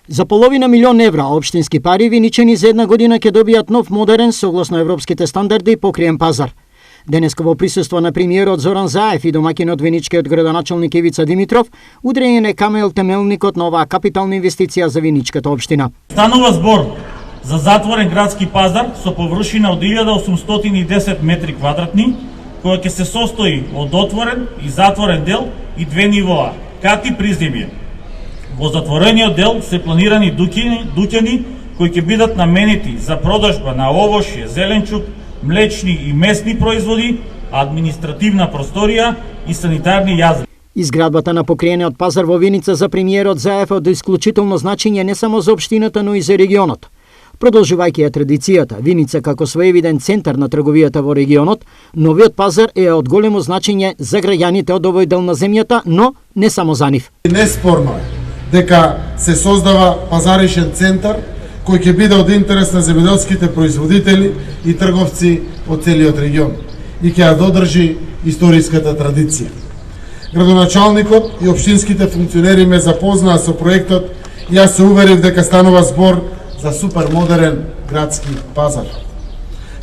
За половина милион евра општински пари виничани за една година ќе добијат нов модерен согласно европските стандарди покриен пазар. Денеска во присуство на премиерот Зоран Заев и домаќинот виничкиот градоначалник Ивица Димитров, удрен е камел темелникот на оваа капитална инвестиција за виничката општина. Станува збор за затворен градски пазар со површина од 1810 метри квадратни, која ќе се состои од отворен и затворен дел и две нивоа, кат и приземје. Во затворениот дел се планирани дуќани кои ќе бидат наменети за продажба на овошје, зеленчук, млечни и месни производи, административна просторија и санитарни јазди. Изградбата на покриениот пазар во Виница за премиерот Заев од исклучително значење не само за општината, но и за регионот. Продолжувајќи ја традицијата, Виница како своевиден центар на трговијата во регионот, новиот пазар е од големо значење за граѓаните од овој дел на земјата, но не само за нив. Неспорно е дека се создава пазаришен центар кој ќе биде од интерес на земјоделските производители и трговци од целиот регион и ќе ја додржи историската традиција. Градоначалникот и општинските функционери ме запознаа со проектот и јас се уверив дека станува збор за супермодерен градски пазар.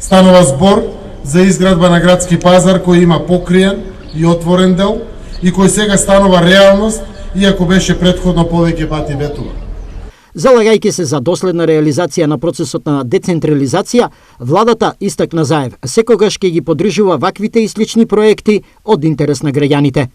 Станува збор за изградба на градски пазар кој има покриен и отворен дел и кој сега станува реалност, иако беше претходно повеќе пати ветуван. Залагајќи се за доследна реализација на процесот на децентрализација, владата, истакна Заев, секогаш ќе ги поддржува ваквите и слични проекти од интерес на граѓаните.